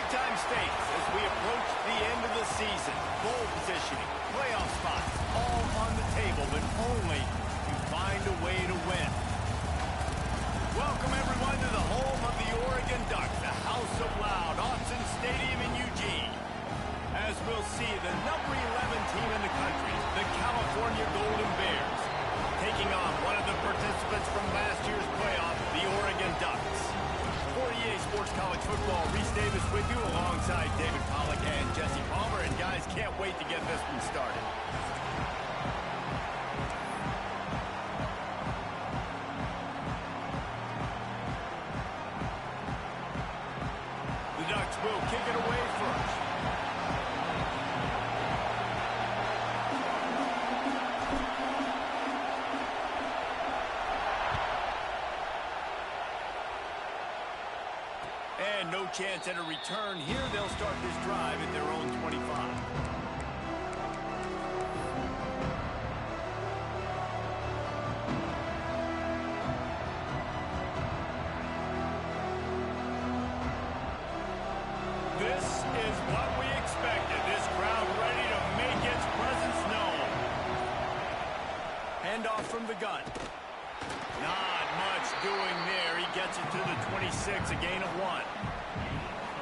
Big-time stakes as we approach the end of the season. Bowl positioning, playoff spots, all on the table, but only to find a way to win. Welcome, everyone, to the home of the Oregon Ducks, the House of Loud, Autzen Stadium in Eugene. As we'll see, the number 11 team in the country, the California Golden Bears, taking on one of the participants from last year's playoff, the Oregon Ducks. For EA Sports College Football, Reese Davis with you alongside David Pollack and Jesse Palmer. And guys, can't wait to get this one started. The Ducks will kick it away first. And no chance at a return here. They'll start this drive at their own 25. This is what we expected. This crowd ready to make its presence known. Handoff from the gun. Not much doing there. He gets it to the 26, a gain of 1.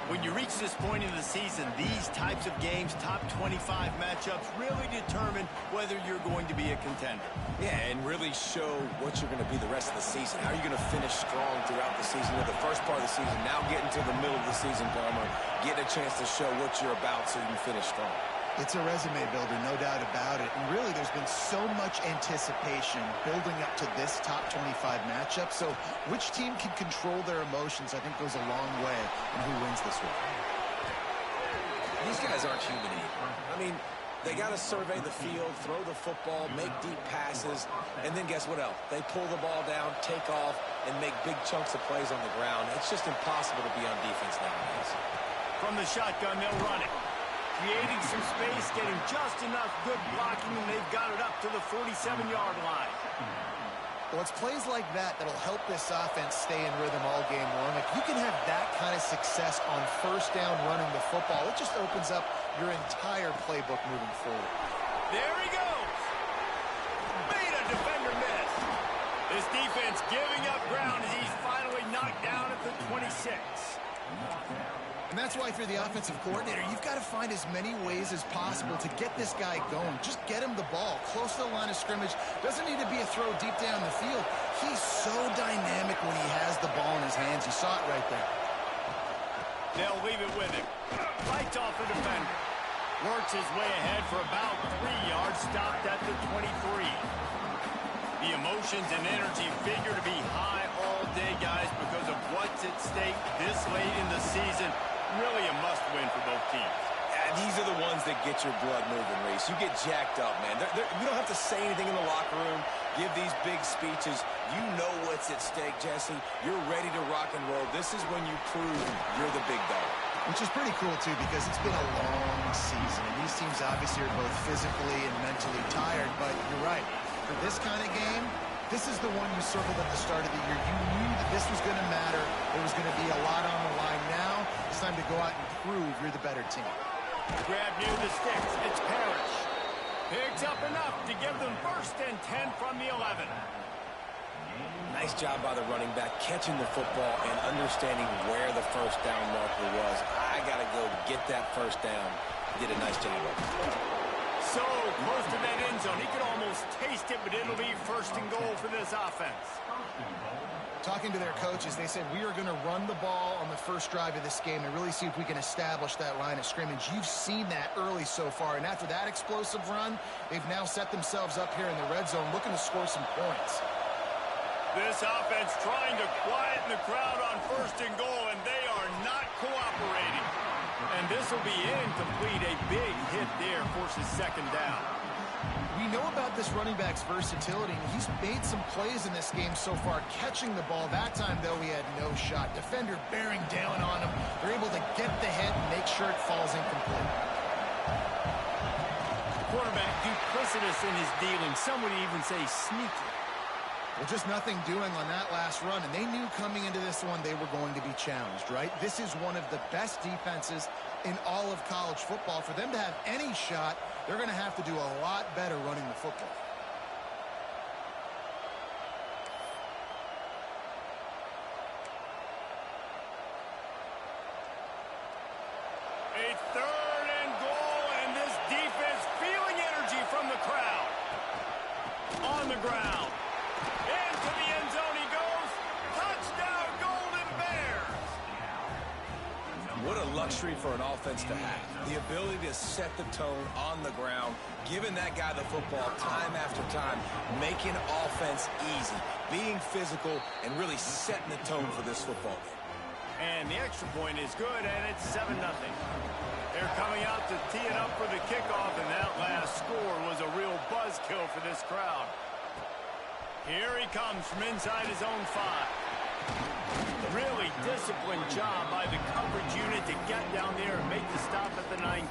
When you reach this point in the season, these types of games, top 25 matchups, really determine whether you're going to be a contender. Yeah, and really show what you're going to be the rest of the season. How are you going to finish strong throughout the season? With the first part of the season, now getting to the middle of the season, Palmer, getting a chance to show what you're about so you can finish strong. It's a resume builder, no doubt about it. And really, there's been so much anticipation building up to this top 25 matchup. So which team can control their emotions, I think, goes a long way in who wins this one. These guys aren't human either. I mean, they got to survey the field, throw the football, make deep passes, and then guess what else? They pull the ball down, take off, and make big chunks of plays on the ground. It's just impossible to be on defense nowadays. From the shotgun, they'll run it. Creating some space, getting just enough good blocking, and they've got it up to the 47-yard line. Well, it's plays like that that'll help this offense stay in rhythm all game long. If you can have that kind of success on first down running the football, it just opens up your entire playbook moving forward. There he goes. Made a defender miss. This defense giving up ground as he's finally knocked down at the 26. And that's why, if you're the offensive coordinator, you've got to find as many ways as possible to get this guy going. Just get him the ball close to the line of scrimmage. Doesn't need to be a throw deep down the field. He's so dynamic when he has the ball in his hands. You saw it right there. They'll leave it with him. Fights off the defender. Works his way ahead for about 3 yards. Stopped at the 23. The emotions and energy figure to be high all day, guys, because of what's at stake this late in the season. Really a must-win for both teams. These are the ones that get your blood moving, Reese. You get jacked up, man. You don't have to say anything in the locker room, give these big speeches. You know what's at stake, Jesse. You're ready to rock and roll. This is when you prove you're the big dog. Which is pretty cool, too, because it's been a long season. And these teams obviously are both physically and mentally tired. But you're right. For this kind of game, this is the one you circled at the start of the year. You knew that this was going to matter. There was going to be a lot on the line. Now it's time to go out and prove you're the better team. Grab near the sticks. It's Parrish. Picks up enough to give them first and 10 from the 11. Nice job by the running back, catching the football and understanding where the first down marker was. I got to go get that first down. Did a nice job of it. So close to that end zone. He could almost taste it, but it'll be first and goal for this offense. Talking to their coaches, they said, we are going to run the ball on the first drive of this game and really see if we can establish that line of scrimmage. You've seen that early so far, and after that explosive run, they've now set themselves up here in the red zone looking to score some points. This offense trying to quieten the crowd on first and goal, and they are not cooperating. And this will be incomplete. A big hit there forces second down. We know about this running back's versatility, and he's made some plays in this game so far, catching the ball. That time, though, he had no shot. Defender bearing down on him. They're able to get the hit and make sure it falls incomplete. Quarterback duplicitous in his dealing. Some would even say sneaky. Well, just nothing doing on that last run, and they knew coming into this one they were going to be challenged, right? This is one of the best defenses in all of college football. For them to have any shot, they're going to have to do a lot better running the football. A 3rd and goal, and this defense feeling energy from the crowd. On the ground. Into the end zone he goes. Touchdown, Golden Bears. What a luxury for an offense to have. The ability to set the tone on the ground, giving that guy the football time after time, making offense easy, being physical, and really setting the tone for this football game. And the extra point is good, and it's 7-0. They're coming out to tee it up for the kickoff, and that last score was a real buzzkill for this crowd. Here he comes from inside his own 5. Really disciplined job by the coverage unit to get down there and make the stop at the 19.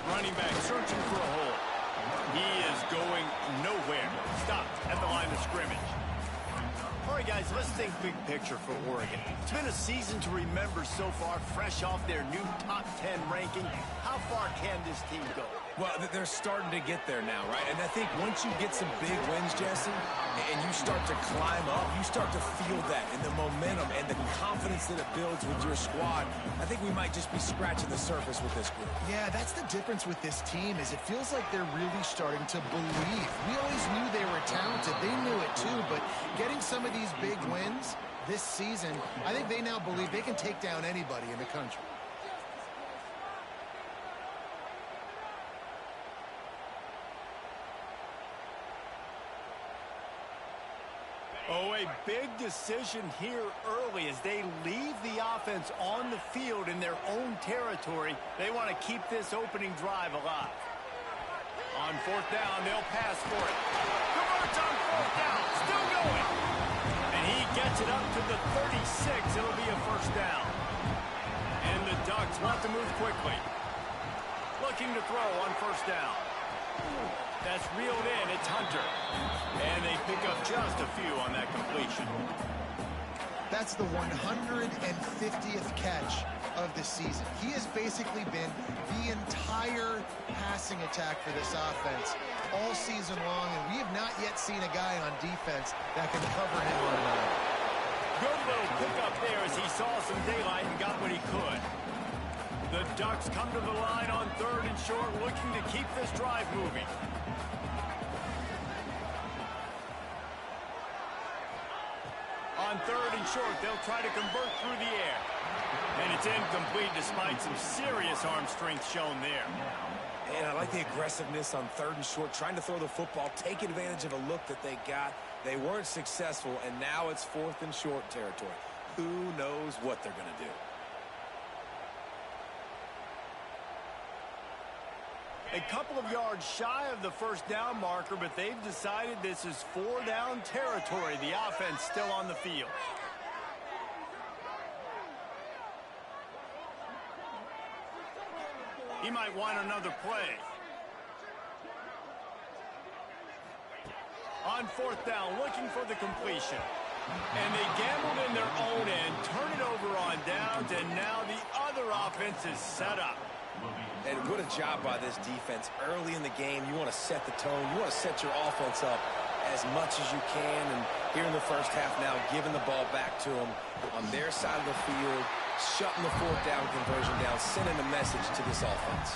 Running back searching for a hole. He is going nowhere. Stopped at the line of scrimmage. All right, guys, let's think big picture for Oregon. It's been a season to remember so far, fresh off their new top 10 ranking. How far can this team go? Well, they're starting to get there now, right? And I think once you get some big wins, Jesse, and you start to climb up, you start to feel that and the momentum and the confidence that it builds with your squad. I think we might just be scratching the surface with this group. Yeah, that's the difference with this team is it feels like they're really starting to believe. We always knew they were talented. They knew it too, but getting some of these big wins this season, I think they now believe they can take down anybody in the country. Oh, a big decision here early as they leave the offense on the field in their own territory. They want to keep this opening drive alive. On 4th down, they'll pass for it. Converts on 4th down, still going. And he gets it up to the 36. It'll be a 1st down. And the Ducks want to move quickly. Looking to throw on 1st down. That's reeled in. It's Hunter. And they pick up just a few on that completion. That's the 150th catch of the season. He has basically been the entire passing attack for this offense all season long, and we have not yet seen a guy on defense that can cover him on a run. Good little pickup there as he saw some daylight and got what he could. The Ducks come to the line on 3rd and short, looking to keep this drive moving. On 3rd and short, they'll try to convert through the air. And it's incomplete despite some serious arm strength shown there. And I like the aggressiveness on 3rd and short, trying to throw the football, take advantage of a look that they got. They weren't successful, and now it's 4th and short territory. Who knows what they're going to do? A couple of yards shy of the 1st down marker, but they've decided this is 4 down territory. The offense still on the field. He might want another play. On 4th down, looking for the completion. And they gambled in their own end, turn it over on downs, and now the other offense is set up. And what a job by this defense. Early in the game, you want to set the tone. You want to set your offense up as much as you can. And here in the 1st half now, giving the ball back to them on their side of the field, shutting the 4th down conversion down, sending a message to this offense.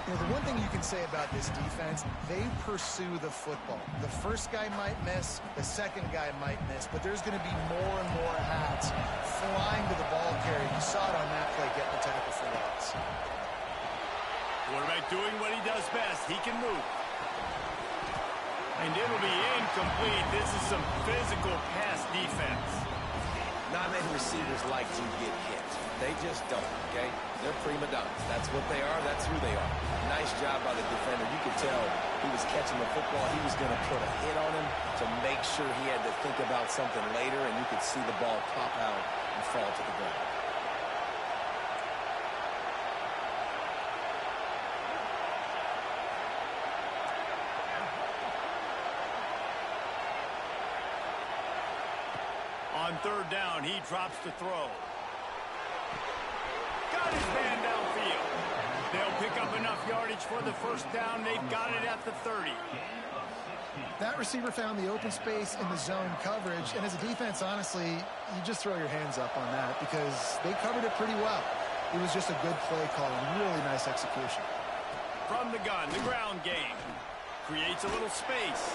You know, the one thing you can say about this defense, they pursue the football. The first guy might miss, the second guy might miss, but there's going to be more and more hats flying to the ball carrier. You saw it on that play, getting the tackle for loss. Quarterback doing what he does best. He can move. And it'll be incomplete. This is some physical pass defense. Not many receivers like to get hit. They just don't, okay? They're prima donnas. That's what they are. That's who they are. Nice job by the defender. You could tell he was catching the football. He was going to put a hit on him to make sure he had to think about something later, and you could see the ball pop out and fall to the ground. On third down, he drops the throw. Got his man downfield. They'll pick up enough yardage for the first down. They've got it at the 30. That receiver found the open space in the zone coverage, and as a defense, honestly, you just throw your hands up on that because they covered it pretty well. It was just a good play call and really nice execution. From the gun, the ground game. Creates a little space.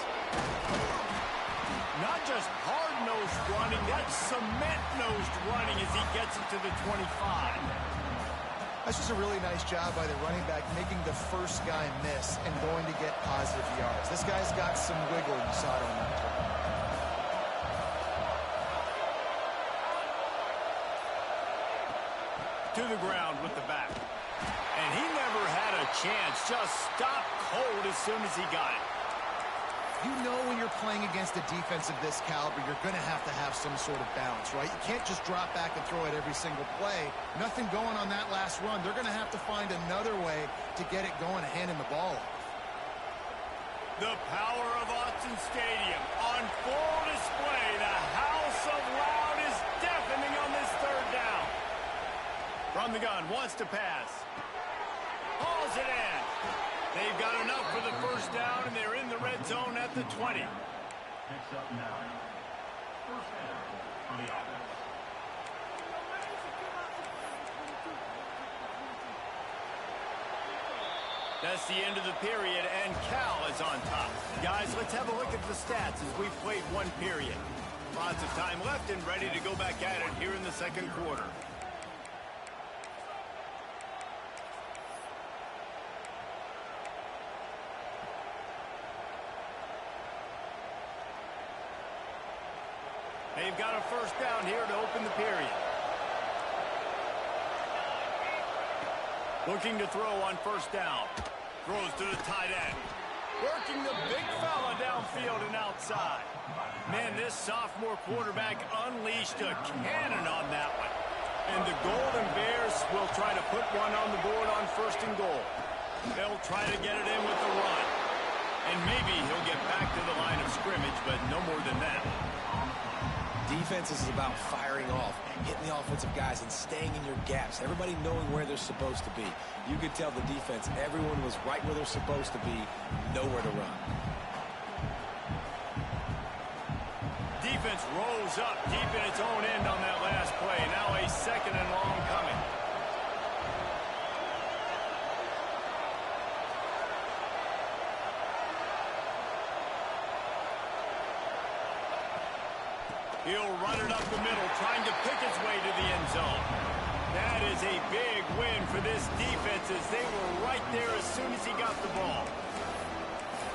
Not just hard-nosed running, that's cement-nosed running as he gets it to the 25. That's just a really nice job by the running back, making the first guy miss and going to get positive yards. This guy's got some wiggle. You saw it on that play. To the ground with the back. And he never had a chance. Just stopped cold as soon as he got it. You know when you're playing against a defense of this caliber, you're going to have some sort of balance, right? You can't just drop back and throw it every single play. Nothing going on that last run. They're going to have to find another way to get it going and handing the ball off. The power of Autzen Stadium on full display. The house of loud is deafening on this third down. From the gun, wants to pass. Hauls it in. They've got enough for the first down, and they're in the red zone at the 20. Next up now, first down on the offense. That's the end of the period, and Cal is on top. Guys, let's have a look at the stats as we've played one period. Lots of time left and ready to go back at it here in the second quarter. They've got a first down here to open the period. Looking to throw on first down. Throws to the tight end. Working the big fella downfield and outside. Man, this sophomore quarterback unleashed a cannon on that one. And the Golden Bears will try to put one on the board on first and goal. They'll try to get it in with the run. And maybe he'll get back to the line of scrimmage, but no more than that. Defense is about firing off, hitting the offensive guys, and staying in your gaps. Everybody knowing where they're supposed to be. You could tell the defense, everyone was right where they're supposed to be, nowhere to run. Defense rose up deep in its own end on that last play. Now a second and long coming. He'll run it up the middle, trying to pick his way to the end zone. That is a big win for this defense as they were right there as soon as he got the ball.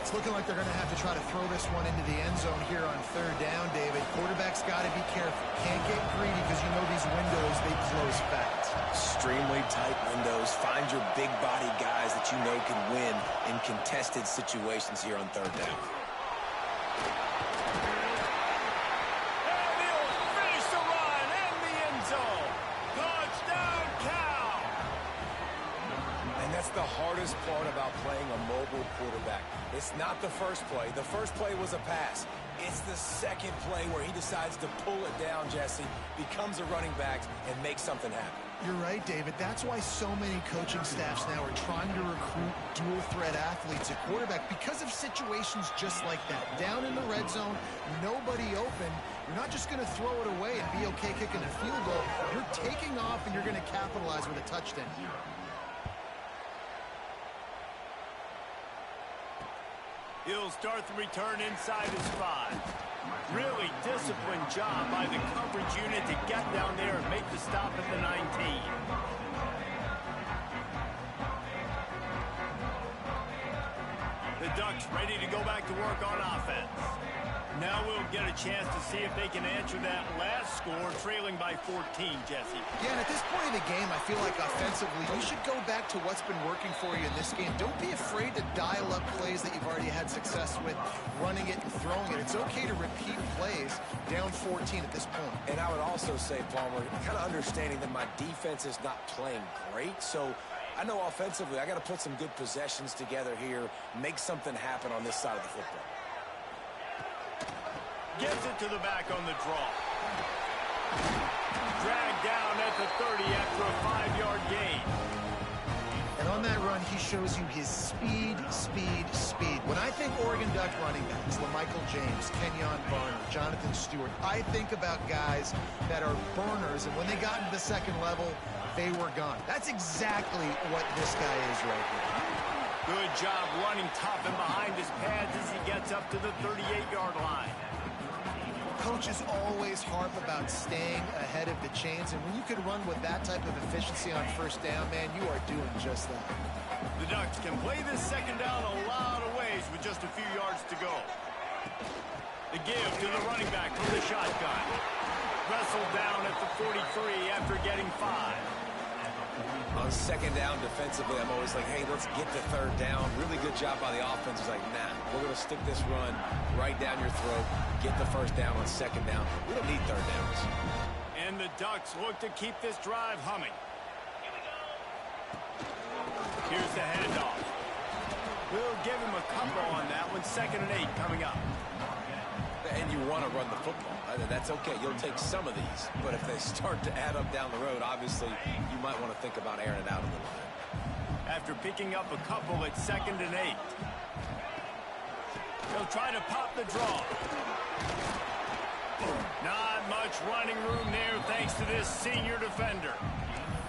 It's looking like they're going to have to try to throw this one into the end zone here on third down, David. Quarterback's got to be careful. Can't get greedy because you know these windows, they close fast. Extremely tight windows. Find your big body guys that you know can win in contested situations here on third down. The hardest part about playing a mobile quarterback. It's not the first play. The first play was a pass. It's the second play where he decides to pull it down, Jesse, becomes a running back, and makes something happen. You're right, David. That's why so many coaching staffs now are trying to recruit dual-threat athletes at quarterback because of situations just like that. Down in the red zone, nobody open. You're not just going to throw it away and be okay kicking a field goal. You're taking off, and you're going to capitalize with a touchdown. He'll start the return inside his 5. Really disciplined job by the coverage unit to get down there and make the stop at the 19. The Ducks ready to go back to work on offense. Now we'll get a chance to see if they can answer that last score, trailing by 14, Jesse. Yeah, and at this point in the game, I feel like offensively, you should go back to what's been working for you in this game. Don't be afraid to dial up plays that you've already had success with, running it and throwing it. It's okay to repeat plays down 14 at this point. And I would also say, Palmer, kind of understanding that my defense is not playing great, so I know offensively I got to put some good possessions together here, make something happen on this side of the football. Gets it to the back on the draw. Dragged down at the 30 after a 5-yard gain. And on that run, he shows you his speed. When I think Oregon Duck running backs, LaMichael James, Kenyon Barner, Jonathan Stewart, I think about guys that are burners, and when they got into the second level, they were gone. That's exactly what this guy is right here. Good job running tough and behind his pads as he gets up to the 38-yard line. Coaches always harp about staying ahead of the chains, and when you can run with that type of efficiency on first down, man, you are doing just that. The Ducks can play this second down a lot of ways with just a few yards to go. The give to the running back from the shotgun. Wrestled down at the 43 after getting 5. On second down defensively, I'm always like, hey, let's get to third down. Really good job by the offense. It's like, nah, we're going to stick this run right down your throat, get the first down on second down. We don't need third downs. And the Ducks look to keep this drive humming. Here's the handoff. We'll give him a couple on that one. 2nd and 8 coming up. And you want to run the football. That's okay. You'll take some of these. But if they start to add up down the road, obviously, you might want to think about airing it out a little bit. After picking up a couple at 2nd and 8. He'll try to pop the draw. Not much running room there thanks to this senior defender.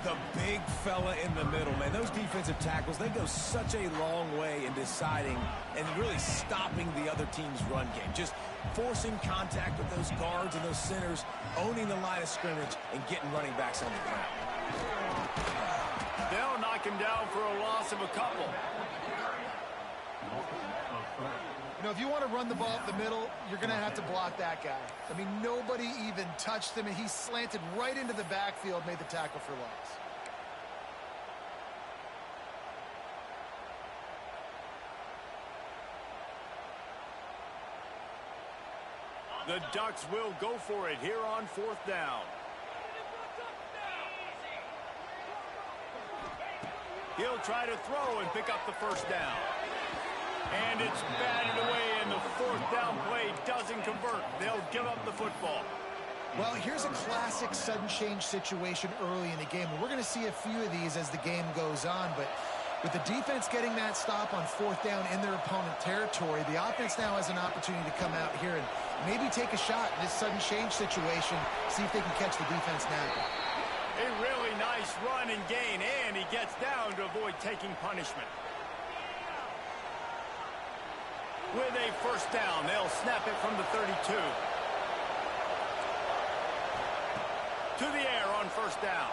The big fella in the middle, man. Those defensive tackles, they go such a long way in deciding and really stopping the other team's run game. Just forcing contact with those guards and those centers, owning the line of scrimmage, and getting running backs on the ground. They'll knock him down for a loss of a couple. You know, if you want to run the ball up the middle, you're going to have to block that guy. I mean, nobody even touched him, and he slanted right into the backfield, made the tackle for loss. The Ducks will go for it here on 4th down. He'll try to throw and pick up the first down. And it's batted away, and the 4th down play doesn't convert. They'll give up the football. Well, here's a classic sudden change situation early in the game. We're going to see a few of these as the game goes on, but with the defense getting that stop on 4th down in their opponent territory, the offense now has an opportunity to come out here and maybe take a shot in this sudden change situation, see if they can catch the defense now. A really nice run and gain, and he gets down to avoid taking punishment. With a first down, they'll snap it from the 32. To the air on first down.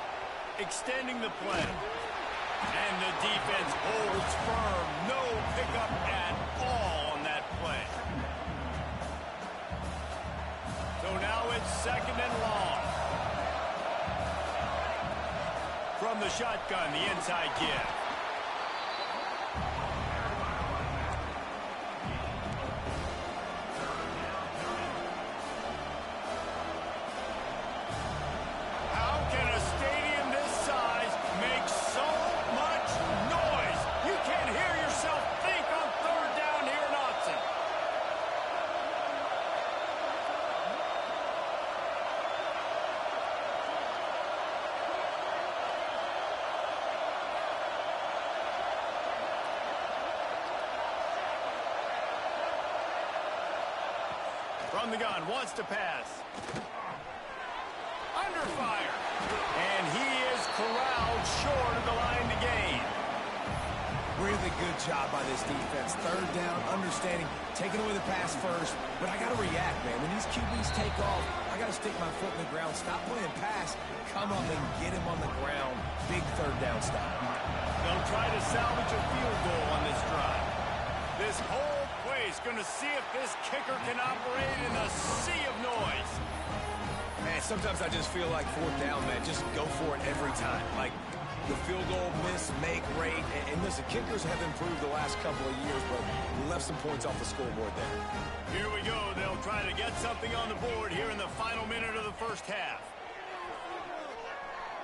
Extending the play. And the defense holds firm. No pickup at all on that play. So now it's 2nd and long. From the shotgun, the inside give. From the gun, wants to pass. Under fire. And he is corralled short of the line to gain. Really good job by this defense. 3rd down, understanding, taking away the pass first. But I got to react, man. When these QBs take off, I got to stick my foot in the ground. Stop playing pass. Come up and get him on the ground. Big 3rd down stop. They'll try to salvage a field goal on this drive. This whole play is just going to see if this kicker can operate in a sea of noise. Man, sometimes I just feel like fourth down, man. Just go for it every time. Like the field goal miss, make rate. And listen, kickers have improved the last couple of years, but left some points off the scoreboard there. Here we go. They'll try to get something on the board here in the final minute of the first half.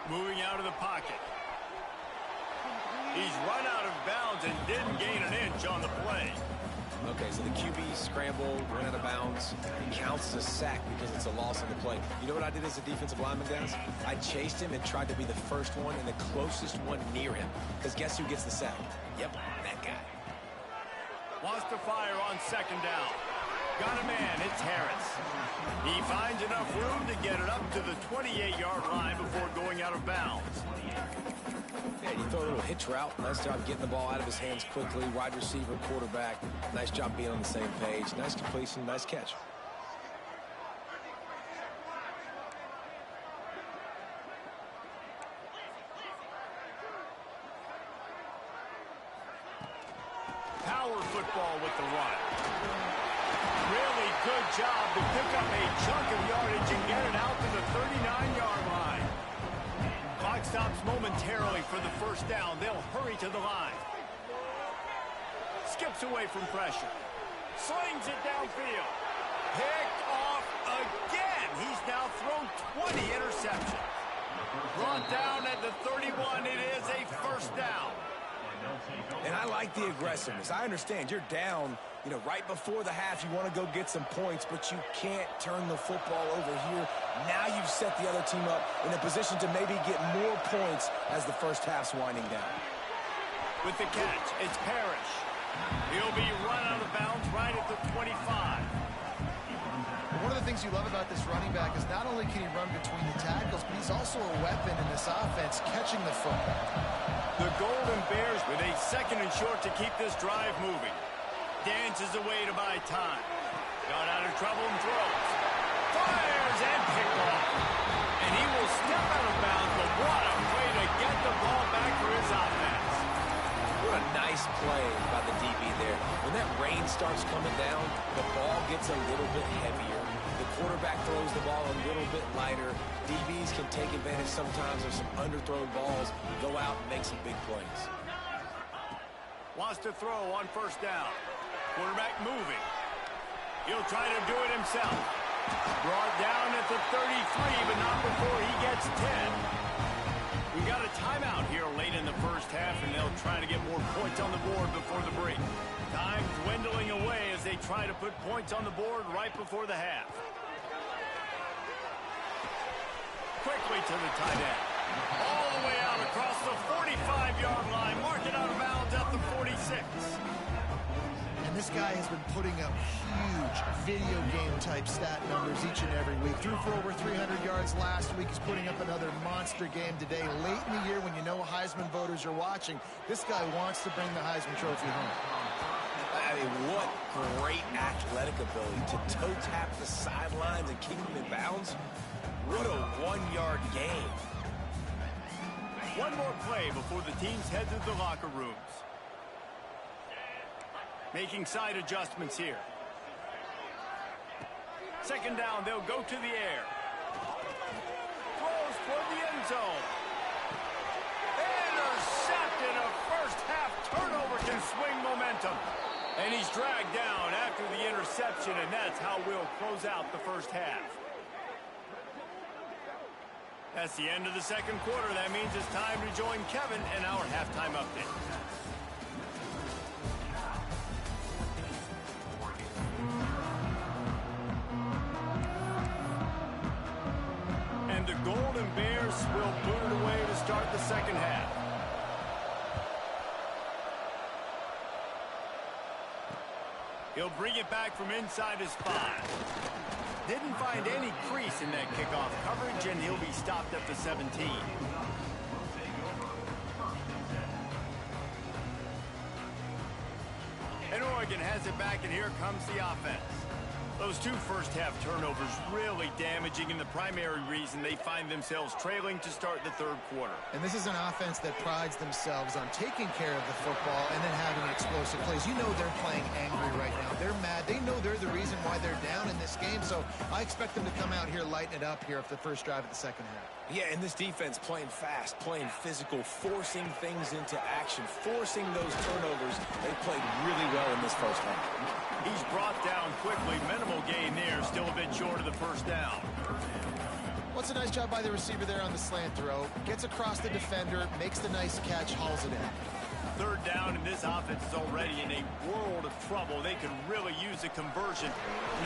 Moving out of the pocket. He's run out of bounds and didn't gain an inch on the play. Okay, so the QB scrambled, ran out of bounds. It counts as a sack because it's a loss on the play. You know what I did as a defensive lineman, guys? I chased him and tried to be the first one and the closest one near him. Because guess who gets the sack? Yep, that guy. Wants to fire on second down. Got a man, it's Harris. He finds enough room to get it up to the 28-yard line before going out of bounds. Yeah, you throw a little hitch route. Nice job getting the ball out of his hands quickly. Wide receiver, quarterback. Nice job being on the same page. Nice completion, nice catch. Power football with the run. Really good job to pick up a chunk of yardage and get it out to the 39-yard line. Clock stops momentarily for the first down. They'll hurry to the line. Skips away from pressure. Slings it downfield. Picked off again. He's now thrown 20 interceptions. Brought down at the 31. It is a first down. And I like the aggressiveness. I understand you're down, right before the half. You want to go get some points, but you can't turn the football over here. Now you've set the other team up in a position to maybe get more points as the first half's winding down. With the catch, it's Parrish. He'll be run out of bounds right at the 25. One of the things you love about this running back is not only can he run between the tackles, but he's also a weapon in this offense, catching the football. The Golden Bears with a second and short to keep this drive moving. Dances away to buy time. Got out of trouble and throws. Fires and picked off. And he will step out of bounds, but what a way to get the ball back for his offense. What a nice play by the DB there. When that rain starts coming down, the ball gets a little bit heavier. The quarterback throws the ball a little bit lighter. DBs can take advantage sometimes of some underthrown balls, go out and make some big plays. Wants to throw on first down. Quarterback moving. He'll try to do it himself. Brought down at the 33, but not before he gets 10. We got a timeout here late in the first half, and they'll try to get more points on the board before the break. Time dwindling away as they try to put points on the board right before the half. Quickly to the tight end. All the way out across the 45-yard line. Mark it out of bounds at the 46. And this guy has been putting up huge video game type stat numbers each and every week. Threw for over 300 yards last week. He's putting up another monster game today. Late in the year when you know Heisman voters are watching, this guy wants to bring the Heisman Trophy home. I mean, what great athletic ability to toe tap the sidelines and keep them in bounds. What a one-yard game. One more play before the teams head to the locker rooms. Making side adjustments here. Second down, they'll go to the air. Throws toward the end zone. Intercepted. A first half turnover can swing momentum. And he's dragged down after the interception, and that's how we'll close out the first half. That's the end of the second quarter. That means it's time to join Kevin in our halftime update. And the Golden Bears will boot it away to start the second half. He'll bring it back from inside his 5. Didn't find any crease in that kickoff coverage, and he'll be stopped at the 17. And Oregon has it back, and here comes the offense. Those two first-half turnovers really damaging, and the primary reason they find themselves trailing to start the third quarter. And this is an offense that prides themselves on taking care of the football and then having explosive plays. You know they're playing angry right now. They're mad. They know they're the reason why they're down in this game, so I expect them to come out here, lighten it up here after the first drive of the second half. Yeah, and this defense playing fast, playing physical, forcing things into action, forcing those turnovers. They played really well in this first half. He's brought down quickly. Minimal gain there. Still a bit short of the first down. What's a nice job by the receiver there on the slant throw. Gets across the defender, makes the nice catch, hauls it in. Third down, and this offense is already in a world of trouble. They could really use a conversion,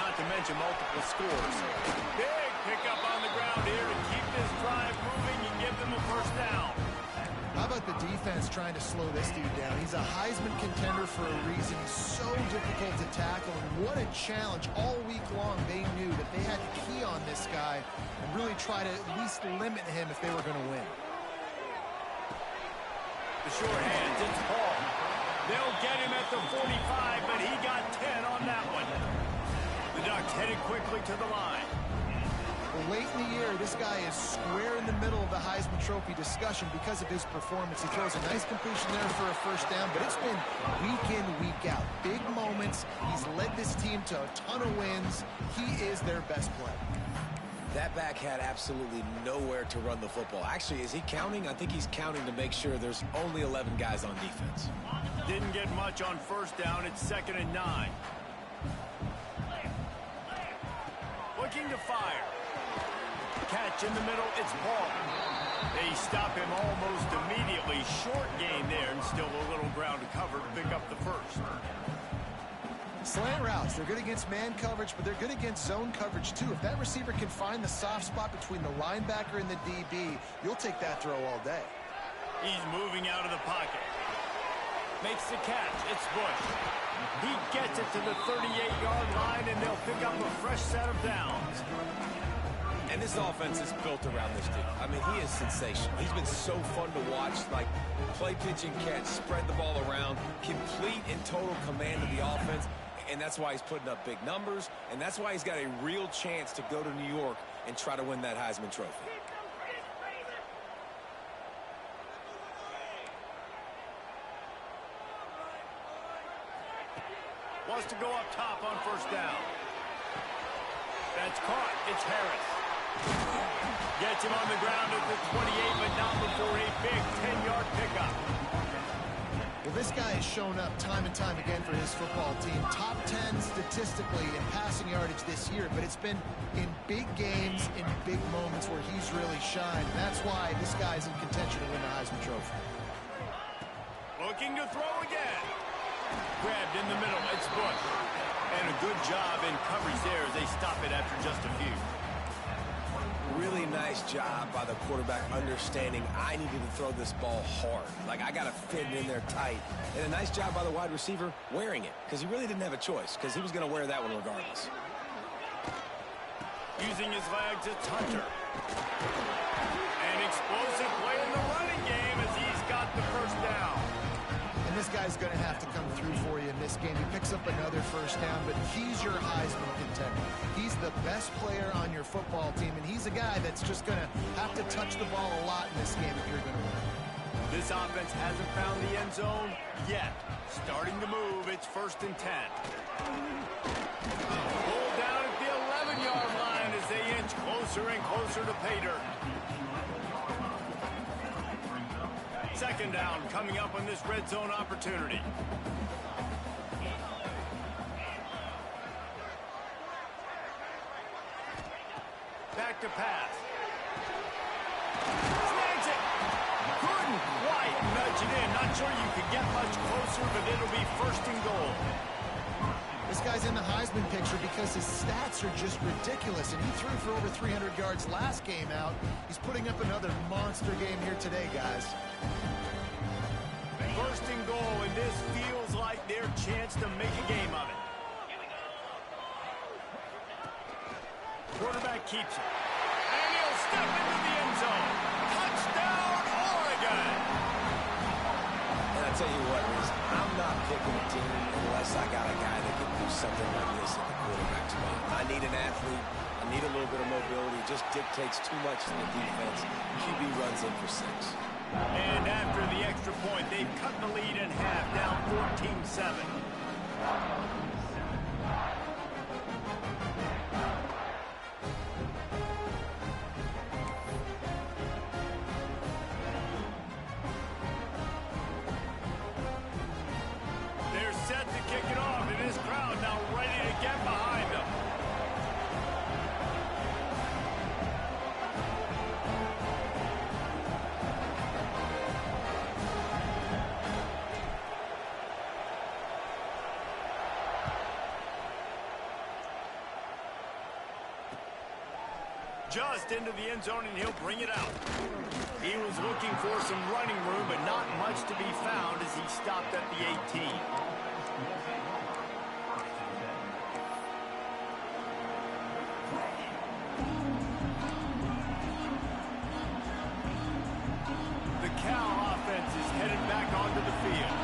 not to mention multiple scores. Big pickup on the ground here to keep this drive moving and give them a first down. How about the defense trying to slow this dude down? He's a Heisman contender for a reason. He's so difficult to tackle, and what a challenge. All week long, they knew that they had to key on this guy and really try to at least limit him if they were going to win. The short hands, it's Paul. They'll get him at the 45, but he got 10 on that one. The Ducks headed quickly to the line. Late in the year, this guy is square in the middle of the Heisman Trophy discussion because of his performance. He throws a nice completion there for a first down, but it's been week in, week out. Big moments. He's led this team to a ton of wins. He is their best player. That back had absolutely nowhere to run the football. Actually, is he counting? I think he's counting to make sure there's only 11 guys on defense. Didn't get much on first down. It's 2nd and 9. Looking to fire. Catch in the middle, it's Paul. They stop him almost immediately. Short gain there, and still a little ground to cover to pick up the first. Slant routes, they're good against man coverage, but they're good against zone coverage too. If that receiver can find the soft spot between the linebacker and the DB, you'll take that throw all day. He's moving out of the pocket. Makes the catch, it's Bush. He gets it to the 38-yard line, and they'll pick up a fresh set of downs. And this offense is built around this dude. I mean, he is sensational. He's been so fun to watch, like play, pitch, and catch, spread the ball around, complete and total command of the offense, and that's why he's putting up big numbers, and that's why he's got a real chance to go to New York and try to win that Heisman Trophy. Wants to go up top on first down. That's caught. It's Harris. Gets him on the ground at the 28, but not before a big 10-yard pickup. Well, this guy has shown up time and time again for his football team. Top 10 statistically in passing yardage this year, but it's been in big games, in big moments where he's really shined. And that's why this guy's in contention to win the Heisman Trophy. Looking to throw again. Grabbed in the middle. It's Bush. And a good job in coverage there as they stop it after just a few. Really nice job by the quarterback understanding I needed to throw this ball hard. Like, I got to fit it in there tight. And a nice job by the wide receiver wearing it, because he really didn't have a choice, because he was going to wear that one regardless. Using his legs, it's Hunter. An explosive play in the running game as he's got the first down. And this guy's going to have to come through for you in this game. He picks up another first down, but he's your Heisman contender. He's the best player on your football team, and he's a guy that's just going to have to touch the ball a lot in this game if you're going to win. This offense hasn't found the end zone yet. Starting to move, it's 1st and 10. Pulled down at the 11-yard line as they inch closer and closer to pay dirt. 2nd down coming up on this red zone opportunity. Back to pass. Snags it. Couldn't quite nudge it in. Not sure you could get much closer, but it'll be 1st and goal. This guy's in the Heisman picture because his stats are just ridiculous, and he threw for over 300 yards last game out. He's putting up another monster game here today, guys. 1st and goal, and this feels like their chance to make a game of it. Quarterback keeps it. And he'll step into the end zone. Touchdown, Oregon! And I tell you what, Reese, I'm not picking a team unless I got a guy that can do something like this at the quarterback spot. I need an athlete. I need a little bit of mobility. It just dictates too much in the defense. QB runs in for 6. And after the extra point, they've cut the lead in half, down 14-7. Set to kick it off, and this crowd now ready to get behind them. Just into the end zone, and he'll bring it out. He was looking for some running room, but not much to be found as he stopped at the 18. The Cal offense is headed back onto the field.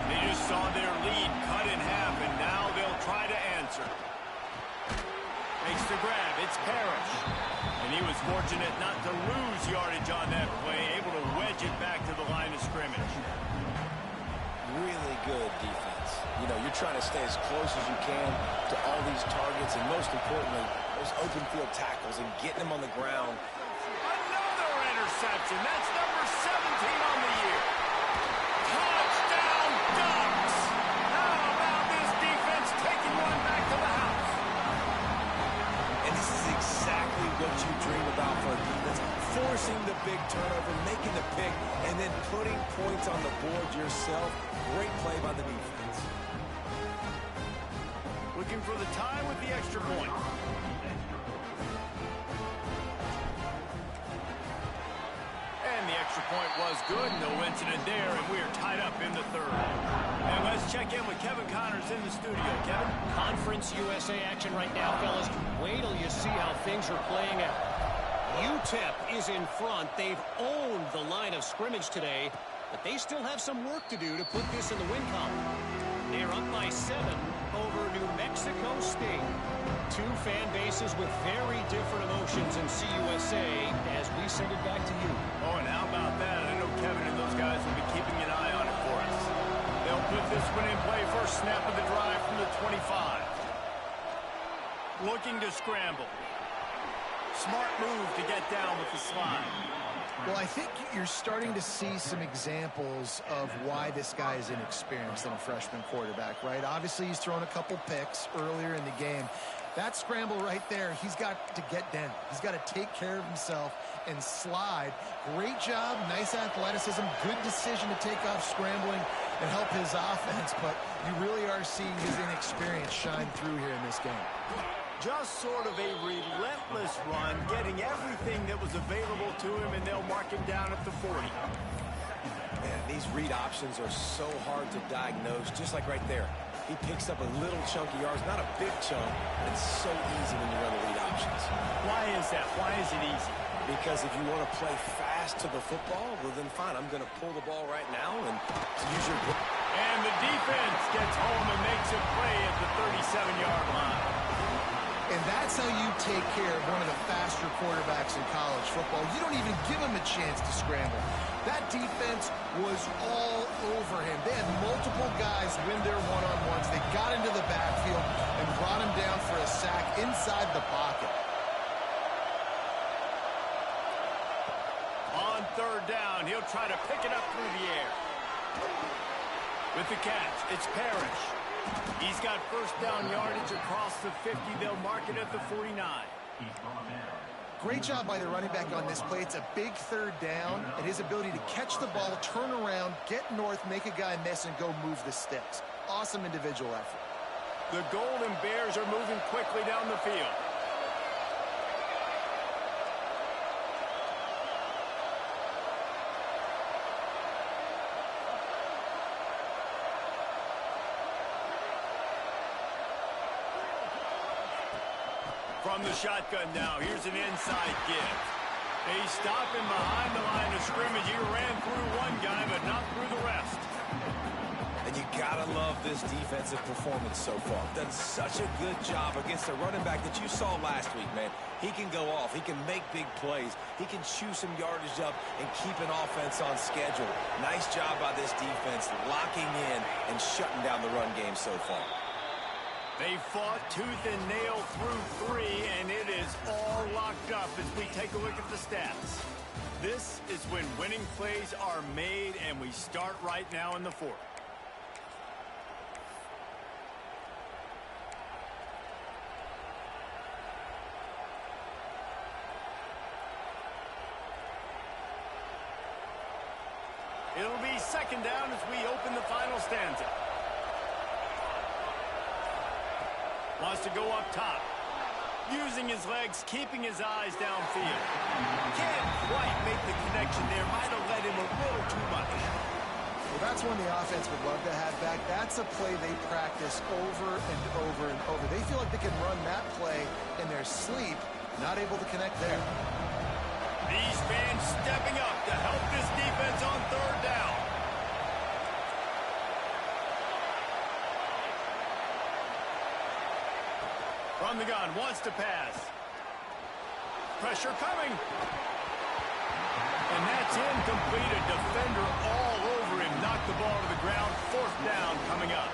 They just saw their lead cut in half, and now they'll try to answer. Makes the grab. It's Parrish. And he was fortunate not to lose yardage on that play, able to wedge it back to the line of scrimmage. Really good defense. You know, you're trying to stay as close as you can to all these targets, and most importantly, those open field tackles and getting them on the ground. Another interception. That's number 17 on the year. Touchdown, Ducks! How about this defense taking one back to the house? And this is exactly what you dream about for a defense. Forcing the big turnover, making the pick, and then putting points on the board yourself. Great play by the defense. Looking for the tie with the extra point. And the extra point was good. No incident there, and we are tied up in the third. And let's check in with Kevin Connors in the studio. Kevin? Conference USA action right now, fellas. Wait till you see how things are playing out. UTEP is in front. They've owned the line of scrimmage today, but they still have some work to do to put this in the win column. They're up by 7 over New Mexico State. Two fan bases with very different emotions in CUSA as we send it back to you. Oh, and how about that? I know Kevin and those guys will be keeping an eye on it for us. They'll put this one in play. First snap of the drive from the 25. Looking to scramble. Smart move to get down with the slide. Well, I think you're starting to see some examples of why this guy is inexperienced in a freshman quarterback, right? Obviously, he's thrown a couple picks earlier in the game. That scramble right there, he's got to get down. He's got to take care of himself and slide. Great job, nice athleticism, good decision to take off scrambling and help his offense, but you really are seeing his inexperience shine through here in this game. Just sort of a relentless run, getting everything that was available to him, and they'll mark him down at the 40. Man, these read options are so hard to diagnose, just like right there. He picks up a little chunky yards, not a big chunk, but it's so easy when you run the read options. Why is that? Why is it easy? Because if you want to play fast to the football, well then fine, I'm going to pull the ball right now and use your... And the defense gets home and makes a play at the 37-yard line. And that's how you take care of one of the faster quarterbacks in college football. You don't even give him a chance to scramble. That defense was all over him. They had multiple guys win their one-on-ones. They got into the backfield and brought him down for a sack inside the pocket. On third down, he'll try to pick it up through the air. With the catch, it's Parrish. He's got first down yardage across the 50. They'll mark it at the 49. Great job by the running back on this play. It's a big third down, and his ability to catch the ball, turn around, get north, make a guy miss, and go move the sticks. Awesome individual effort. The Golden Bears are moving quickly down the field. From the shotgun now, here's an inside give. They stop him behind the line of scrimmage. He ran through one guy, but not through the rest. this defensive performance so far. Done such a good job against a running back that you saw last week, man. He can go off. He can make big plays. He can chew some yardage up and keep an offense on schedule. Nice job by this defense locking in and shutting down the run game so far. They fought tooth and nail through 3, and it is all locked up as we take a look at the stats. This is when winning plays are made, and we start right now in the 4th. It'll be 2nd down as we open the final stanza. Wants to go up top. Using his legs, keeping his eyes downfield. Can't quite make the connection there. Might have led him a little too much. Well, that's one the offense would love to have back. That's a play they practice over and over and over. They feel like they can run that play in their sleep. Not able to connect there. These fans stepping up to help this defense on 3rd down. From the gun, wants to pass. Pressure coming. And that's incomplete. A defender all over him. Knocked the ball to the ground. 4th down coming up.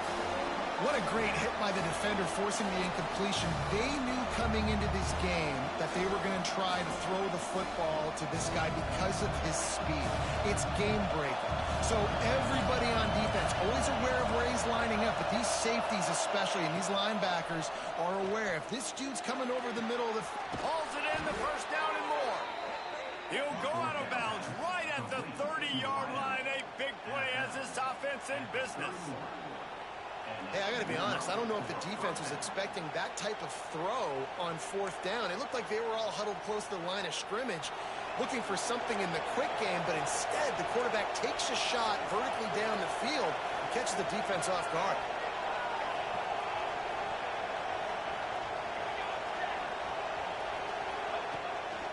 What a great hit by the defender, forcing the incompletion. They knew coming into this game that they were going to try to throw the football to this guy because of his speed. It's game-breaking. So everybody on defense, always aware of where he's lining up, but these safeties especially, and these linebackers are aware. If this dude's coming over the middle of the... Pulls it in, the 1st down and more. He'll go out of bounds right at the 30-yard line. A big play as this offense in business. Hey, I got to be honest. I don't know if the defense was expecting that type of throw on 4th down. It looked like they were all huddled close to the line of scrimmage, looking for something in the quick game, but instead the quarterback takes a shot vertically down the field and catches the defense off guard.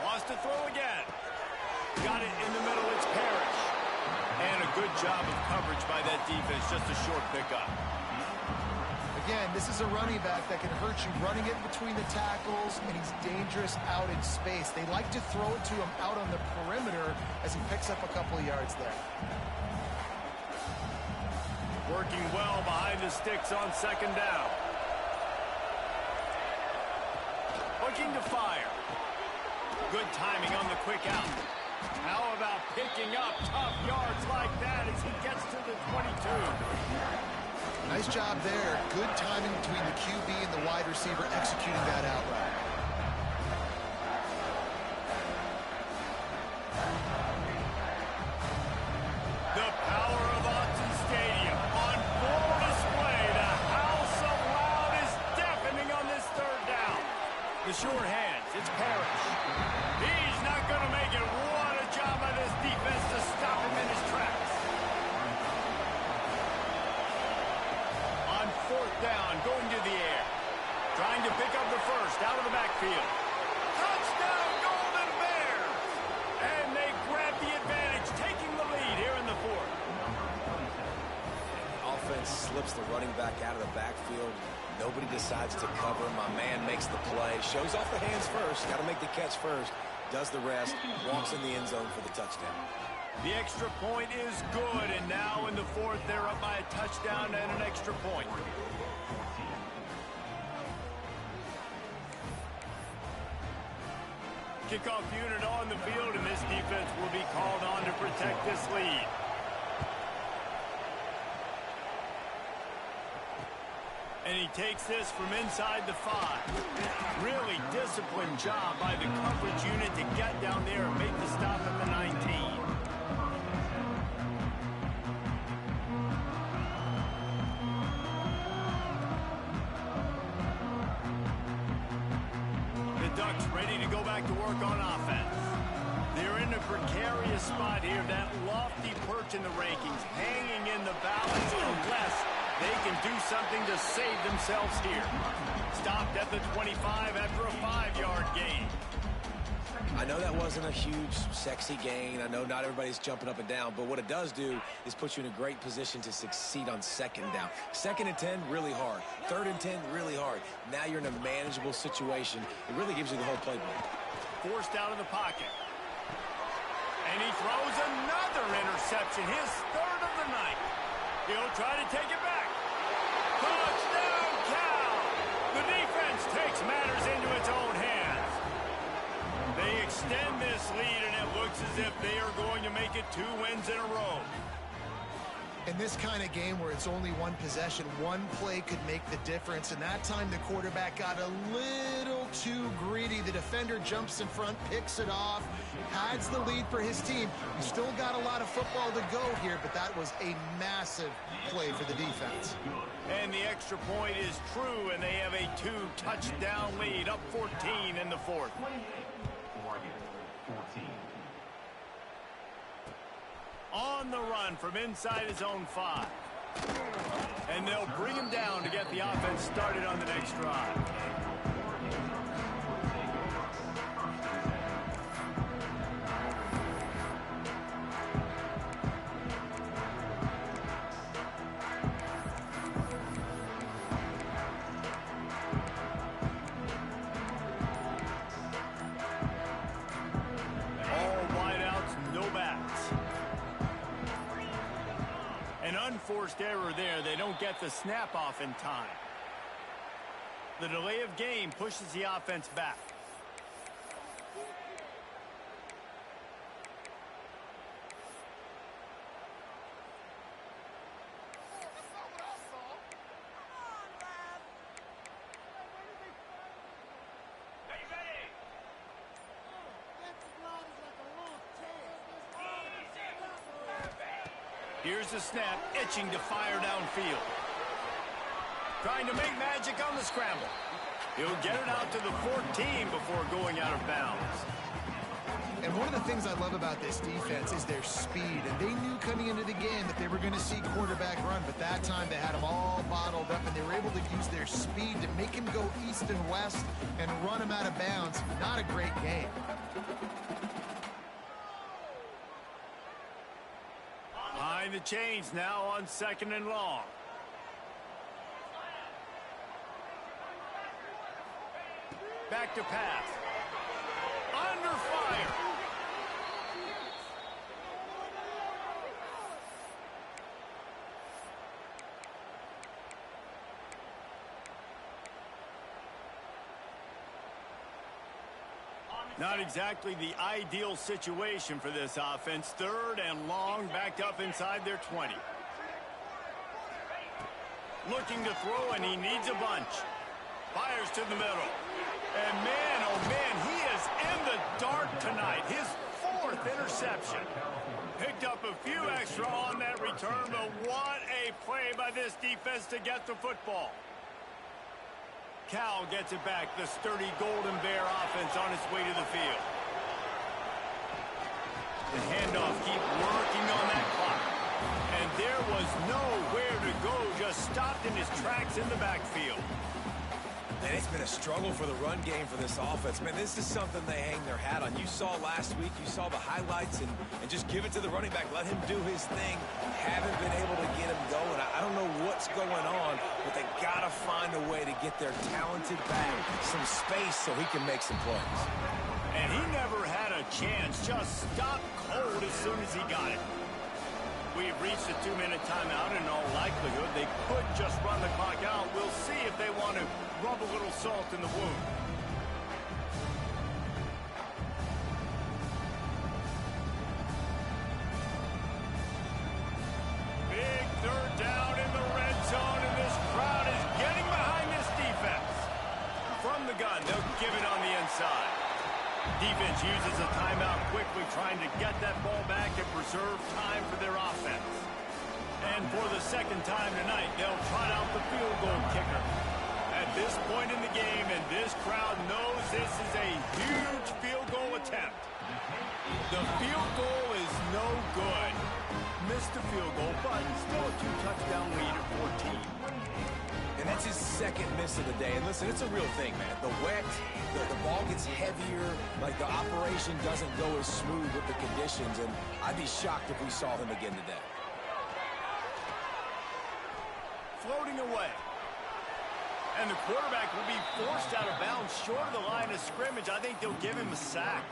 Wants to throw again. Got it in the middle. It's Parrish. And a good job of coverage by that defense. Just a short pickup. Again, this is a running back that can hurt you running it between the tackles, and he's dangerous out in space. They like to throw it to him out on the perimeter as he picks up a couple of yards there. Working well behind the sticks on 2nd down. Looking to fire. Good timing on the quick out. How about picking up tough yards like that as he gets to the 22? Nice job there. Good timing between the QB and the wide receiver executing that out route. The power of Autzen Stadium on full display. The house of loud is deafening on this 3rd down. The short hands. It's Parrish. He's not going to make it. What a job by this defense to stop him in his tracks. 4th down, going to the air. Trying to pick up the 1st out of the backfield. Touchdown, Golden Bears! And they grab the advantage, taking the lead here in the 4th. Offense slips the running back out of the backfield. Nobody decides to cover. My man makes the play. Shows off the hands first. Got to make the catch first. Does the rest. Walks in the end zone for the touchdown. The extra point is good, and now in the 4th, they're up by a touchdown and an extra point. Kickoff unit on the field, and this defense will be called on to protect this lead. And he takes this from inside the 5. Really disciplined job by the coverage unit to get down there and make the stop at the 19. Ducks ready to go back to work on offense. They're in a precarious spot here. That lofty perch in the rankings, hanging in the balance unless they can do something to save themselves here. Stopped at the 25 after a 5-yard gain. I know that wasn't a huge, sexy gain. I know not everybody's jumping up and down, but what it does do is put you in a great position to succeed on second down. 2nd and 10, really hard. 3rd and 10, really hard. Now you're in a manageable situation. It really gives you the whole playbook. Forced out of the pocket. And he throws another interception, his 3rd of the night. He'll try to take it back. Touchdown, Cal! The defense takes matters into its own hands. They extend this lead, and it looks as if they are going to make it 2 wins in a row. In this kind of game where it's only one possession, one play could make the difference, and that time the quarterback got a little too greedy. The defender jumps in front, picks it off, pads the lead for his team. We still got a lot of football to go here, but that was a massive play for the defense. And the extra point is true, and they have a 2-touchdown lead, up 14 in the 4th. 14. On the run from inside his own 5. And they'll bring him down to get the offense started on the next drive. Unforced error there. They don't get the snap off in time. The delay of game pushes the offense back. Here's the snap, itching to fire downfield. Trying to make magic on the scramble. He'll get it out to the 14 before going out of bounds. And one of the things I love about this defense is their speed. And they knew coming into the game that they were going to see quarterback run, but that time they had them all bottled up, and they were able to use their speed to make him go east and west and run him out of bounds. Not a great game. Behind the chains now on 2nd and long. Back to pass. Under fire. Not exactly the ideal situation for this offense. 3rd and long, backed up inside their 20. Looking to throw, and he needs a bunch. Fires to the middle. And man, oh man, he is in the dark tonight. His 4th interception. Picked up a few extra on that return, but what a play by this defense to get the football. Cal gets it back. The sturdy Golden Bear offense on its way to the field. The handoff keep working on that clock. And there was nowhere to go, just stopped in his tracks in the backfield. And it's been a struggle for the run game for this offense. Man, this is something they hang their hat on. You saw last week, you saw the highlights, and just give it to the running back. Let him do his thing. Haven't been able to get him going. I don't know what's going on, but they got to find a way to get their talented back some space so he can make some plays. And he never had a chance. Just stopped cold as soon as he got it. We've reached a 2-minute timeout. In all likelihood, they could just run the clock out. We'll see if they want to rub a little salt in the wound. Big 3rd down in the red zone, and this crowd is getting behind this defense. From the gun, they'll give it on the inside. Defense uses a timeout quickly, trying to get that ball back and preserve time for their offense. And for the 2nd time tonight, they'll trot out the field goal kicker. At this point in the game, and this crowd knows this is a huge field goal attempt. The field goal is no good. Missed the field goal, but still a 2-touchdown lead at 14. And that's his second miss of the day. And listen, it's a real thing, man. The wet, the ball gets heavier, like the operation doesn't go as smooth with the conditions, and I'd be shocked if we saw him again today. Floating away. And the quarterback will be forced out of bounds short of the line of scrimmage. I think they'll give him a sack.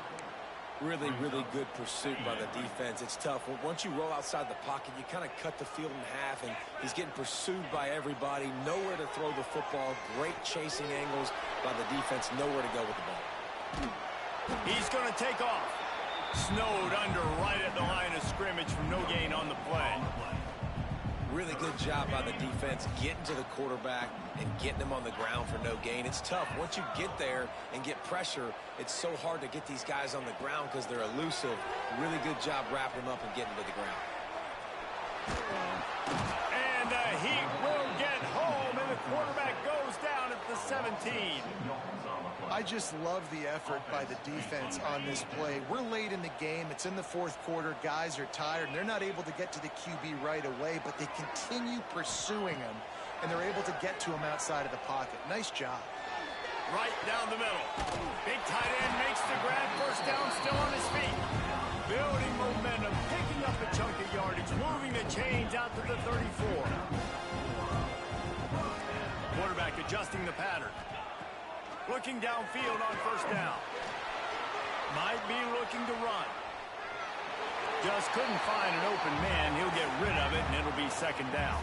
Really, really good pursuit by the defense. It's tough. Once you roll outside the pocket, you kind of cut the field in half, and he's getting pursued by everybody. Nowhere to throw the football. Great chasing angles by the defense. Nowhere to go with the ball. He's going to take off. Snowed under right at the line of scrimmage from no gain on the play. Really good job by the defense getting to the quarterback and getting him on the ground for no gain. It's tough. Once you get there and get pressure, it's so hard to get these guys on the ground because they're elusive. Really good job wrapping them up and getting to the ground. And the Heat will get home, and the quarterback goes down at the 17. I just love the effort by the defense on this play. We're late in the game. It's in the fourth quarter. Guys are tired, and they're not able to get to the QB right away, but they continue pursuing him, and they're able to get to him outside of the pocket. Nice job. Right down the middle. Big tight end makes the grab. First down, still on his feet. Building momentum, picking up a chunk of yardage, moving the chains out to the 34. Quarterback adjusting the pattern. Looking downfield on first down. Might be looking to run. Just couldn't find an open man. He'll get rid of it, and it'll be second down.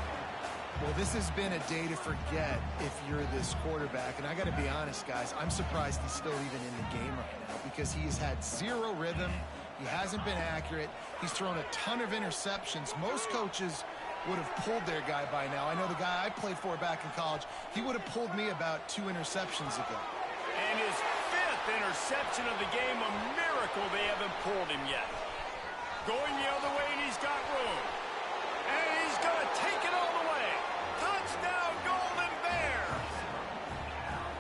Well, this has been a day to forget if you're this quarterback. And I got to be honest, guys, I'm surprised he's still even in the game right now because he has had zero rhythm. He hasn't been accurate. He's thrown a ton of interceptions. Most coaches would have pulled their guy by now. I know the guy I played for back in college, he would have pulled me about 2 interceptions ago. And his 5th interception of the game, a miracle they haven't pulled him yet. Going the other way, and he's got room. And he's going to take it all the way. Touchdown, Golden Bears!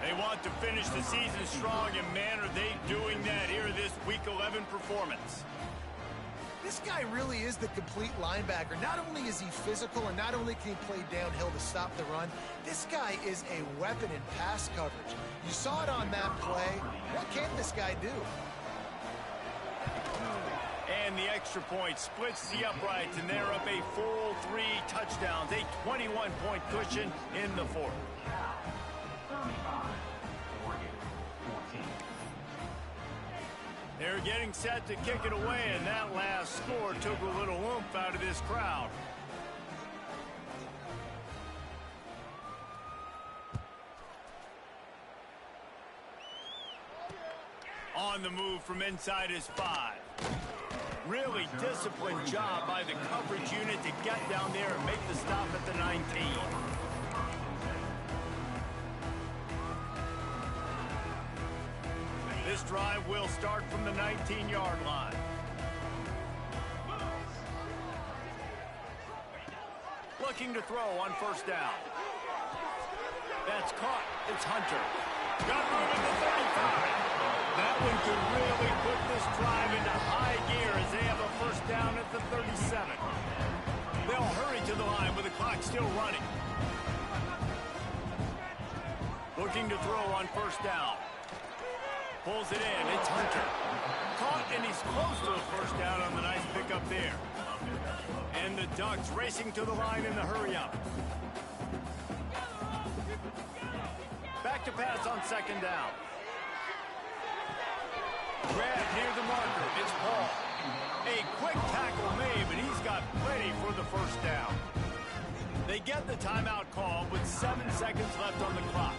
They want to finish the season strong, and man, are they doing that here this Week 11 performance. This guy really is the complete linebacker. Not only is he physical and not only can he play downhill to stop the run, this guy is a weapon in pass coverage. You saw it on that play. What can this guy do? And the extra point splits the uprights, and they're up a full 3 touchdowns, a 21-point cushion in the fourth. They're getting set to kick it away, and that last score took a little oomph out of this crowd. On the move from inside his 5. Really disciplined job by the coverage unit to get down there and make the stop at the 19. This drive will start from the 19-yard line. Looking to throw on first down. That's caught. It's Hunter. Got room at the 35. That one could really put this drive into high gear as they have a first down at the 37. They'll hurry to the line with the clock still running. Looking to throw on first down. Pulls it in. It's Hunter. Caught, and he's close to a first down on the nice pickup there. And the Ducks racing to the line in the hurry-up. Back to pass on second down. Grab near the marker. It's Paul. A quick tackle made, but he's got plenty for the first down. They get the timeout call with 7 seconds left on the clock.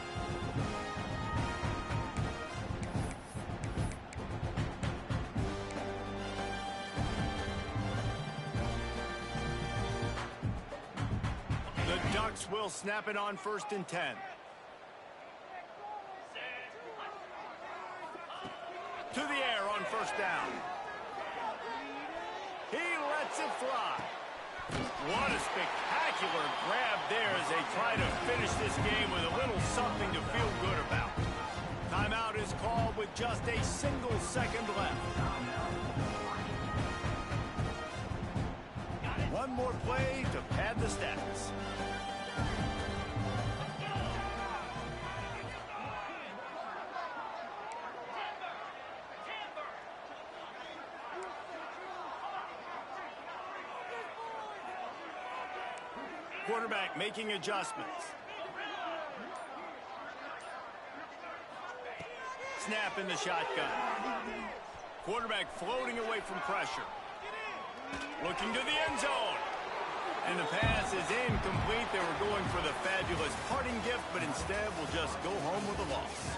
The Ducks will snap it on first and 10. To the air on first down. He lets it fly. What a spectacular spectacular grab there as they try to finish this game with a little something to feel good about. Timeout is called with just a single second left. One more play to pad the stats. Quarterback making adjustments. Snap in the shotgun. Quarterback floating away from pressure. Looking to the end zone. And the pass is incomplete. They were going for the fabulous parting gift, but instead will just go home with a loss.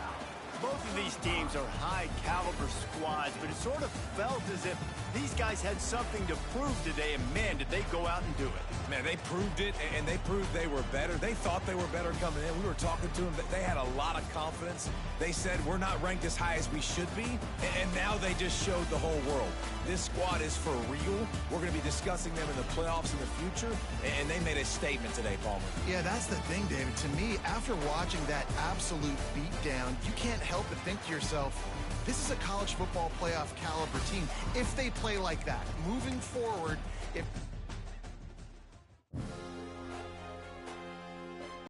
Both of these teams are high-caliber squads, but it sort of felt as if these guys had something to prove today, and man, did they go out and do it. Man, they proved it, and they proved they were better. They thought they were better coming in. We were talking to them. They had a lot of confidence. They said, we're not ranked as high as we should be, and now they just showed the whole world. This squad is for real. We're going to be discussing them in the playoffs in the future, and they made a statement today, Palmer. Yeah, that's the thing, David. To me, after watching that absolute beatdown, you can't help but think to yourself, this is a college football playoff caliber team. If they play like that, moving forward,